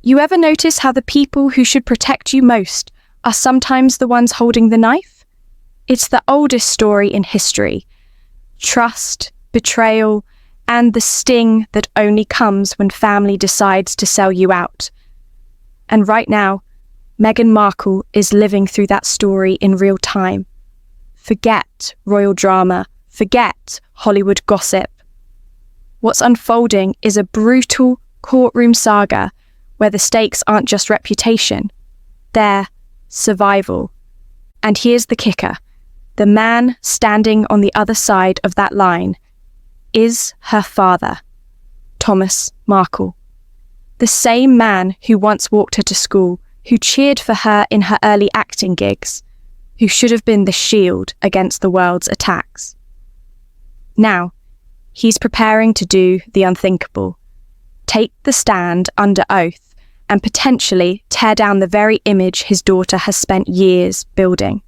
You ever notice how the people who should protect you most are sometimes the ones holding the knife? It's the oldest story in history. Trust, betrayal, and the sting that only comes when family decides to sell you out. And right now, Meghan Markle is living through that story in real time. Forget royal drama, forget Hollywood gossip. What's unfolding is a brutal courtroom saga where the stakes aren't just reputation, they're survival. And here's the kicker. The man standing on the other side of that line is her father, Thomas Markle. The same man who once walked her to school, who cheered for her in her early acting gigs, who should have been the shield against the world's attacks. Now, he's preparing to do the unthinkable, take the stand under oath and potentially tear down the very image his daughter has spent years building.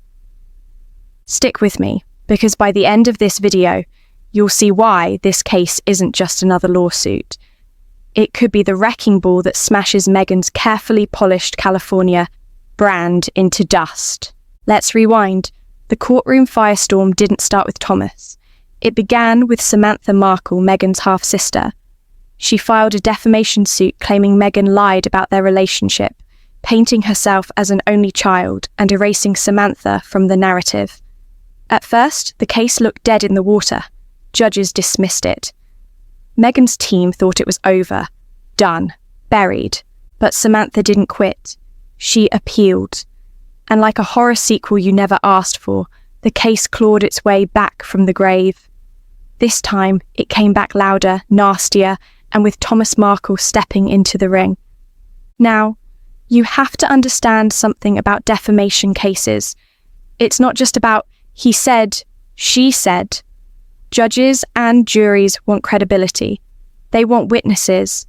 Stick with me, because by the end of this video, you'll see why this case isn't just another lawsuit. It could be the wrecking ball that smashes Meghan's carefully polished California brand into dust. Let's rewind. The courtroom firestorm didn't start with Thomas. It began with Samantha Markle, Meghan's half-sister. She filed a defamation suit claiming Meghan lied about their relationship, painting herself as an only child and erasing Samantha from the narrative. At first, the case looked dead in the water. Judges dismissed it. Meghan's team thought it was over, done, buried. But Samantha didn't quit. She appealed. And like a horror sequel you never asked for, the case clawed its way back from the grave. This time, it came back louder, nastier, and with Thomas Markle stepping into the ring. Now, you have to understand something about defamation cases. It's not just about he said, she said. Judges and juries want credibility. They want witnesses.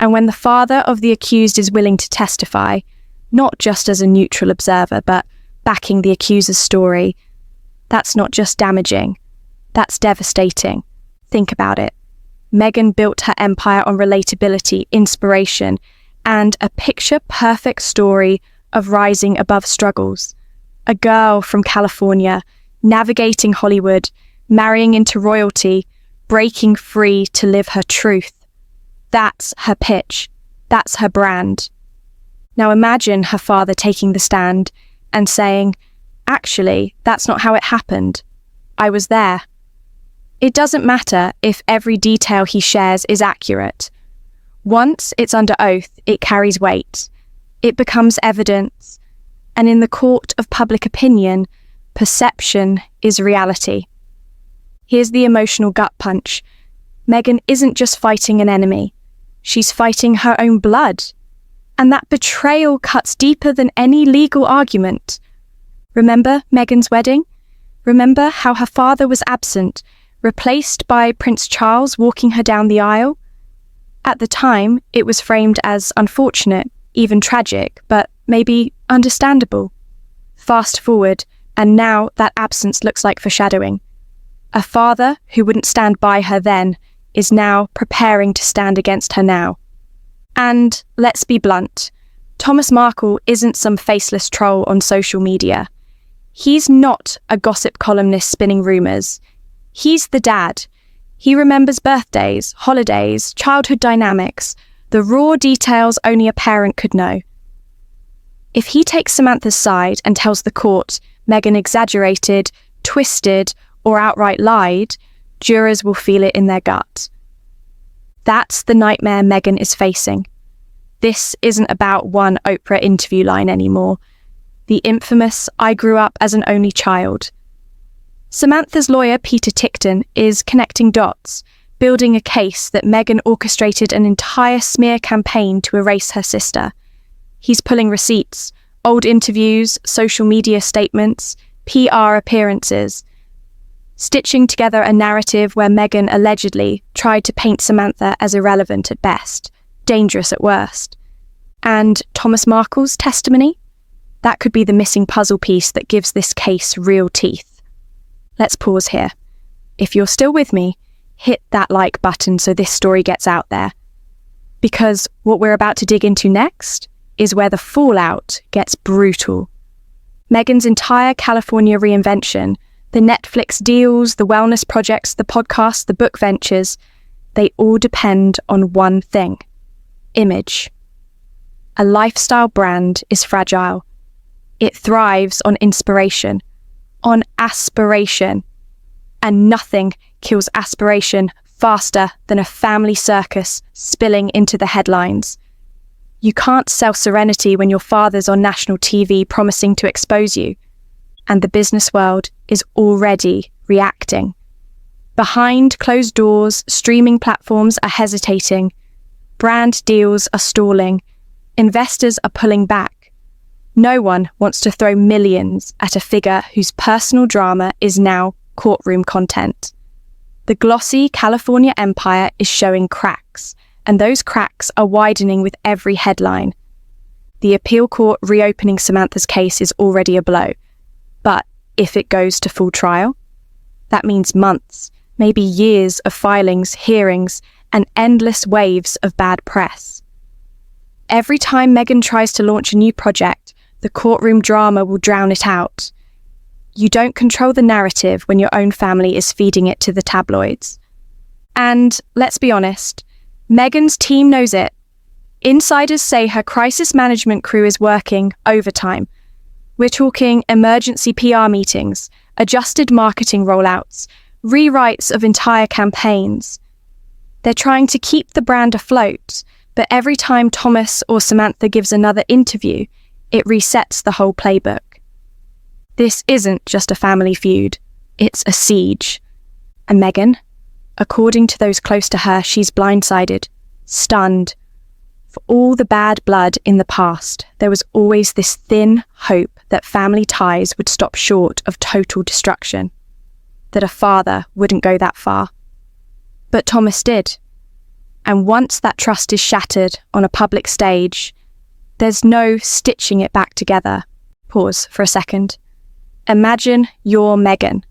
And when the father of the accused is willing to testify, not just as a neutral observer, but backing the accuser's story, that's not just damaging, that's devastating. Think about it. Meghan built her empire on relatability, inspiration, and a picture-perfect story of rising above struggles. A girl from California, navigating Hollywood, marrying into royalty, breaking free to live her truth. That's her pitch. That's her brand. Now imagine her father taking the stand and saying, actually, that's not how it happened. I was there. It doesn't matter if every detail he shares is accurate. Once it's under oath, it carries weight. It becomes evidence. And in the court of public opinion, perception is reality. Here's the emotional gut punch. Meghan isn't just fighting an enemy. She's fighting her own blood. And that betrayal cuts deeper than any legal argument. Remember Meghan's wedding? Remember how her father was absent, replaced by Prince Charles walking her down the aisle? At the time, it was framed as unfortunate, even tragic, but maybe understandable. Fast forward, and now that absence looks like foreshadowing. A father who wouldn't stand by her then is now preparing to stand against her now. And let's be blunt, Thomas Markle isn't some faceless troll on social media. He's not a gossip columnist spinning rumours. He's the dad. He remembers birthdays, holidays, childhood dynamics, the raw details only a parent could know. If he takes Samantha's side and tells the court Meghan exaggerated, twisted, or outright lied, jurors will feel it in their gut. That's the nightmare Meghan is facing. This isn't about one Oprah interview line anymore. The infamous, I grew up as an only child. Samantha's lawyer, Peter Tickton, is connecting dots, building a case that Meghan orchestrated an entire smear campaign to erase her sister. He's pulling receipts, old interviews, social media statements, PR appearances, stitching together a narrative where Meghan allegedly tried to paint Samantha as irrelevant at best, dangerous at worst. And Thomas Markle's testimony? That could be the missing puzzle piece that gives this case real teeth. Let's pause here. If you're still with me, hit that like button so this story gets out there. Because what we're about to dig into next is where the fallout gets brutal. Meghan's entire California reinvention, the Netflix deals, the wellness projects, the podcasts, the book ventures, they all depend on one thing: image. A lifestyle brand is fragile. It thrives on inspiration, on aspiration, and nothing kills aspiration faster than a family circus spilling into the headlines. You can't sell serenity when your father's on national TV promising to expose you, and the business world is already reacting. Behind closed doors, streaming platforms are hesitating, brand deals are stalling, investors are pulling back. No one wants to throw millions at a figure whose personal drama is now courtroom content. The glossy California empire is showing cracks, and those cracks are widening with every headline. The appeal court reopening Samantha's case is already a blow. But if it goes to full trial, that means months, maybe years of filings, hearings, and endless waves of bad press. Every time Meghan tries to launch a new project, the courtroom drama will drown it out. You don't control the narrative when your own family is feeding it to the tabloids. And let's be honest, Meghan's team knows it. Insiders say her crisis management crew is working overtime. We're talking emergency PR meetings, adjusted marketing rollouts, rewrites of entire campaigns. They're trying to keep the brand afloat, but every time Thomas or Samantha gives another interview, it resets the whole playbook. This isn't just a family feud, it's a siege. And Meghan, according to those close to her, she's blindsided, stunned. For all the bad blood in the past, there was always this thin hope that family ties would stop short of total destruction, that a father wouldn't go that far. But Thomas did. And once that trust is shattered on a public stage, there's no stitching it back together. Pause for a second. Imagine you're Meghan.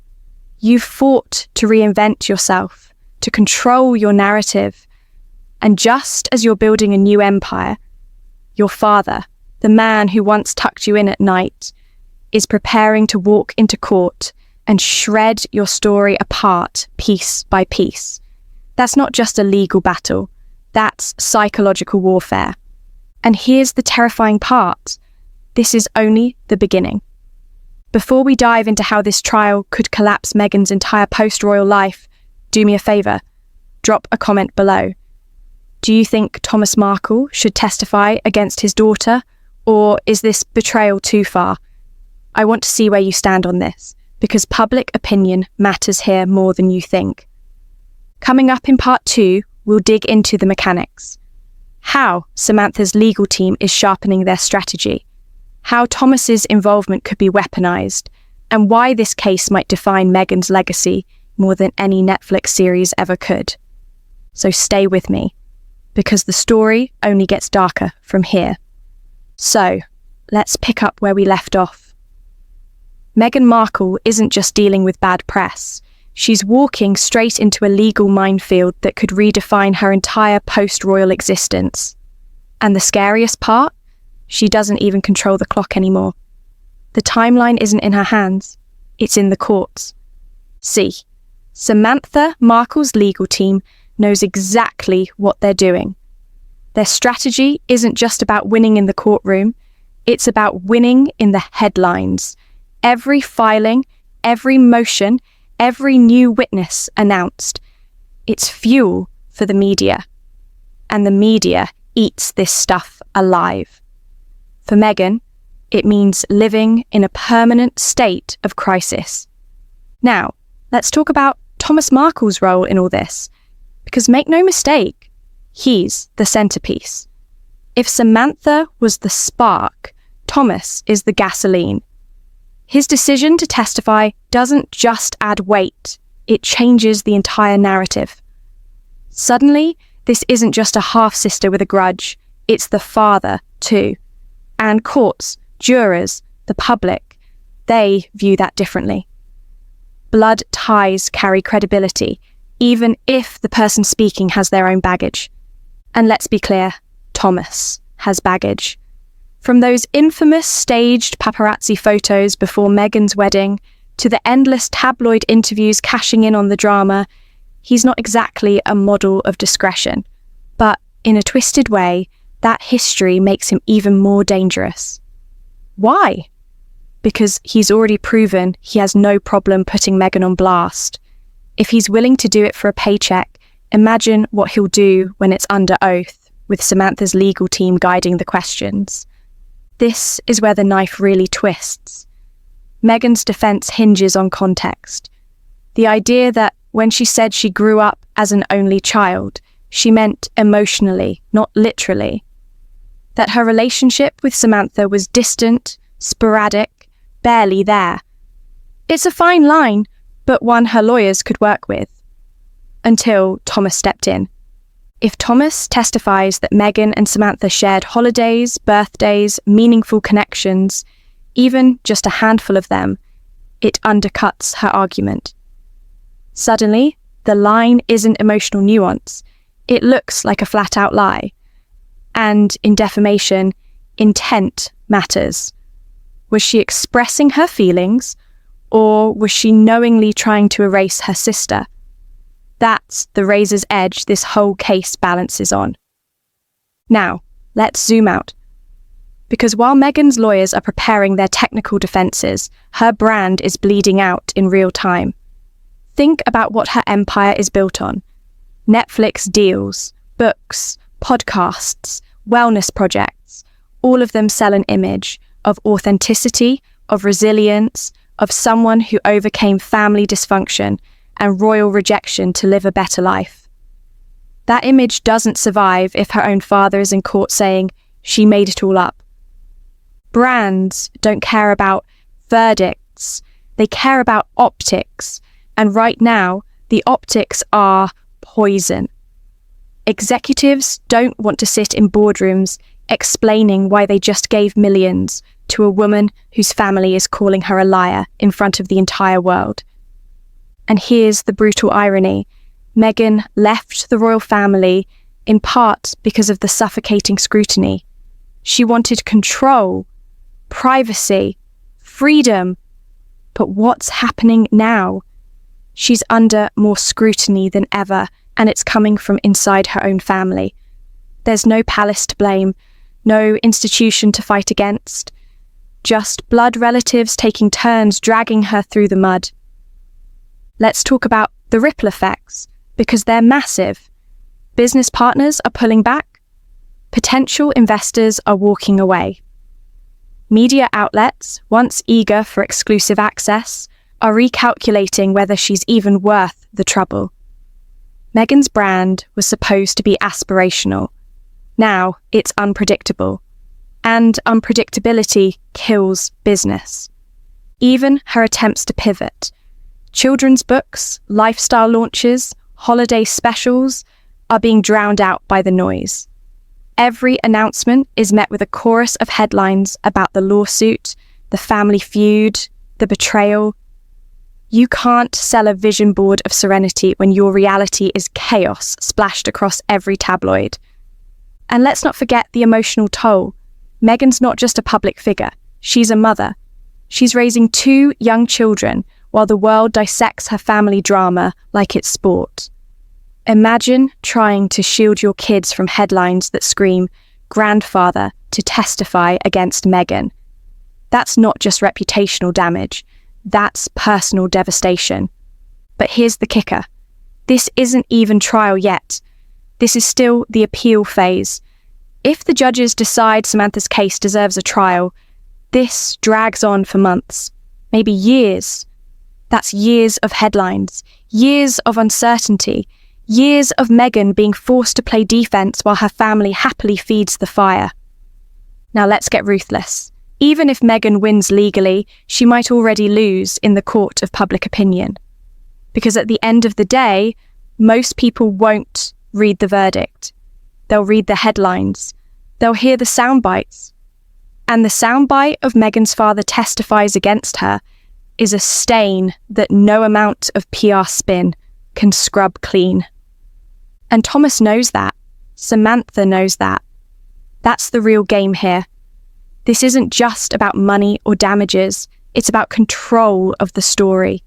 You've fought to reinvent yourself, to control your narrative. And just as you're building a new empire, your father, the man who once tucked you in at night, is preparing to walk into court and shred your story apart piece by piece. That's not just a legal battle, that's psychological warfare. And here's the terrifying part. This is only the beginning. Before we dive into how this trial could collapse Meghan's entire post-royal life, do me a favour, drop a comment below. Do you think Thomas Markle should testify against his daughter, or is this betrayal too far? I want to see where you stand on this, because public opinion matters here more than you think. Coming up in part 2, we'll dig into the mechanics. How Samantha's legal team is sharpening their strategy, how Thomas's involvement could be weaponized, and why this case might define Meghan's legacy more than any Netflix series ever could. So stay with me, because the story only gets darker from here. So, let's pick up where we left off. Meghan Markle isn't just dealing with bad press. She's walking straight into a legal minefield that could redefine her entire post-royal existence. And the scariest part? She doesn't even control the clock anymore. The timeline isn't in her hands. It's in the courts. See, Samantha Markle's legal team knows exactly what they're doing. Their strategy isn't just about winning in the courtroom, it's about winning in the headlines. Every filing, every motion, every new witness announced. It's fuel for the media. And the media eats this stuff alive. For Meghan, it means living in a permanent state of crisis. Now, let's talk about Thomas Markle's role in all this. Because make no mistake, he's the centerpiece. If Samantha was the spark, Thomas is the gasoline. His decision to testify doesn't just add weight, it changes the entire narrative. Suddenly, this isn't just a half-sister with a grudge, it's the father too. And courts, jurors, the public, they view that differently. Blood ties carry credibility, even if the person speaking has their own baggage. And let's be clear, Thomas has baggage. From those infamous staged paparazzi photos before Meghan's wedding to the endless tabloid interviews cashing in on the drama, he's not exactly a model of discretion. But in a twisted way, that history makes him even more dangerous. Why? Because he's already proven he has no problem putting Meghan on blast. If he's willing to do it for a paycheck, imagine what he'll do when it's under oath, with Samantha's legal team guiding the questions. This is where the knife really twists. Meghan's defense hinges on context. The idea that when she said she grew up as an only child, she meant emotionally, not literally. That her relationship with Samantha was distant, sporadic, barely there. It's a fine line, but one her lawyers could work with. Until Thomas stepped in. If Thomas testifies that Meghan and Samantha shared holidays, birthdays, meaningful connections, even just a handful of them, it undercuts her argument. Suddenly, the line isn't emotional nuance. It looks like a flat-out lie. And in defamation, intent matters. Was she expressing her feelings, or was she knowingly trying to erase her sister? That's the razor's edge this whole case balances on. Now, let's zoom out. Because while Meghan's lawyers are preparing their technical defences, her brand is bleeding out in real time. Think about what her empire is built on. Netflix deals, books, podcasts, wellness projects, all of them sell an image of authenticity, of resilience, of someone who overcame family dysfunction and royal rejection to live a better life. That image doesn't survive if her own father is in court saying she made it all up. Brands don't care about verdicts, they care about optics, and right now, the optics are poison. Executives don't want to sit in boardrooms explaining why they just gave millions to a woman whose family is calling her a liar in front of the entire world. And here's the brutal irony. Meghan left the royal family in part because of the suffocating scrutiny. She wanted control, privacy, freedom. But what's happening now? She's under more scrutiny than ever, and it's coming from inside her own family. There's no palace to blame, no institution to fight against, just blood relatives taking turns dragging her through the mud. Let's talk about the ripple effects, because they're massive. Business partners are pulling back. Potential investors are walking away. Media outlets, once eager for exclusive access, are recalculating whether she's even worth the trouble. Meghan's brand was supposed to be aspirational. Now it's unpredictable. And unpredictability kills business. Even her attempts to pivot. Children's books, lifestyle launches, holiday specials are being drowned out by the noise. Every announcement is met with a chorus of headlines about the lawsuit, the family feud, the betrayal. You can't sell a vision board of serenity when your reality is chaos splashed across every tabloid. And let's not forget the emotional toll. Meghan's not just a public figure, she's a mother. She's raising 2 young children while the world dissects her family drama like it's sport. Imagine trying to shield your kids from headlines that scream, "Grandfather to testify against Meghan." That's not just reputational damage, that's personal devastation. But here's the kicker. This isn't even trial yet. This is still the appeal phase. If the judges decide Samantha's case deserves a trial, this drags on for months, maybe years. That's years of headlines, years of uncertainty, years of Meghan being forced to play defense while her family happily feeds the fire. Now let's get ruthless. Even if Meghan wins legally, she might already lose in the court of public opinion. Because at the end of the day, most people won't read the verdict. They'll read the headlines. They'll hear the sound bites. And the soundbite of Meghan's father testifies against her is a stain that no amount of PR spin can scrub clean. And Thomas knows that. Samantha knows that. That's the real game here. This isn't just about money or damages, it's about control of the story.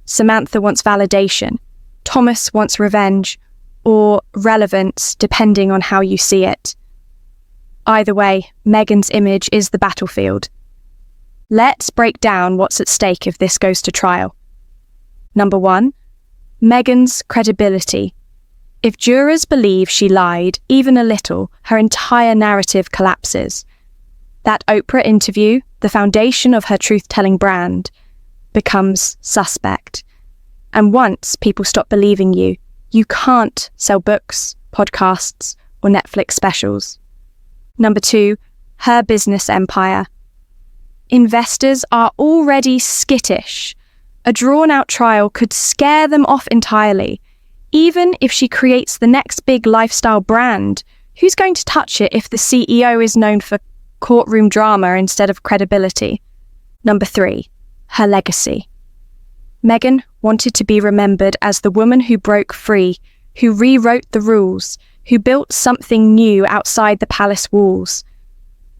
Samantha wants validation. Thomas wants revenge, or relevance, depending on how you see it. Either way, Meghan's image is the battlefield. Let's break down what's at stake if this goes to trial. Number 1, Meghan's credibility. If jurors believe she lied, even a little, her entire narrative collapses. That Oprah interview, the foundation of her truth-telling brand, becomes suspect. And once people stop believing you, you can't sell books, podcasts, or Netflix specials. Number 2, her business empire. Investors are already skittish. A drawn-out trial could scare them off entirely. Even if she creates the next big lifestyle brand, who's going to touch it if the CEO is known for courtroom drama instead of credibility? Number 3, her legacy. Meghan wanted to be remembered as the woman who broke free, who rewrote the rules, who built something new outside the palace walls.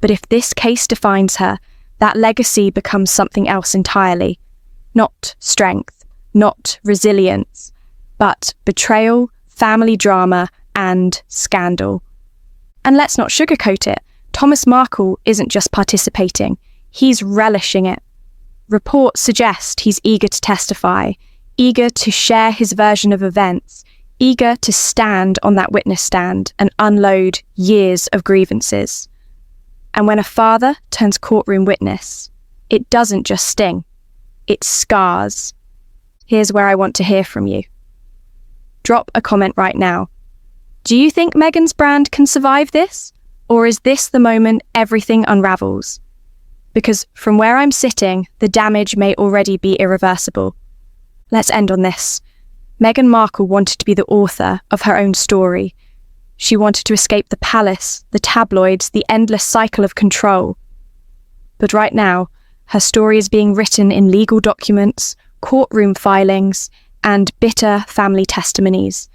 But if this case defines her, that legacy becomes something else entirely. Not strength, not resilience, but betrayal, family drama, and scandal. And let's not sugarcoat it. Thomas Markle isn't just participating, he's relishing it. Reports suggest he's eager to testify, eager to share his version of events, eager to stand on that witness stand and unload years of grievances. And when a father turns courtroom witness, it doesn't just sting, it scars. Here's where I want to hear from you. Drop a comment right now. Do you think Meghan's brand can survive this? Or is this the moment everything unravels? Because from where I'm sitting, the damage may already be irreversible. Let's end on this. Meghan Markle wanted to be the author of her own story. She wanted to escape the palace, the tabloids, the endless cycle of control. But right now, her story is being written in legal documents, courtroom filings, and bitter family testimonies.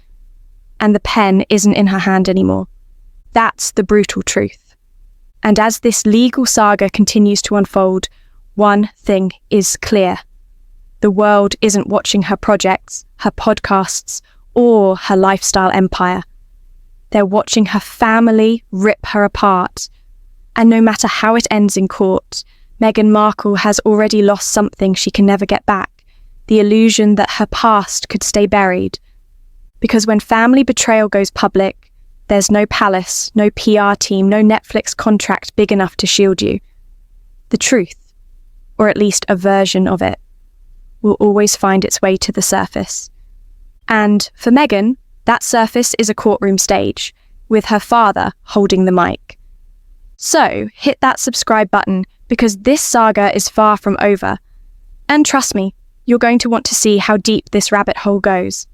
And the pen isn't in her hand anymore. That's the brutal truth. And as this legal saga continues to unfold, one thing is clear. The world isn't watching her projects, her podcasts, or her lifestyle empire. They're watching her family rip her apart. And no matter how it ends in court, Meghan Markle has already lost something she can never get back, the illusion that her past could stay buried. Because when family betrayal goes public, there's no palace, no PR team, no Netflix contract big enough to shield you. The truth, or at least a version of it, will always find its way to the surface. And for Meghan, that surface is a courtroom stage, with her father holding the mic. So hit that subscribe button, because this saga is far from over. And trust me, you're going to want to see how deep this rabbit hole goes.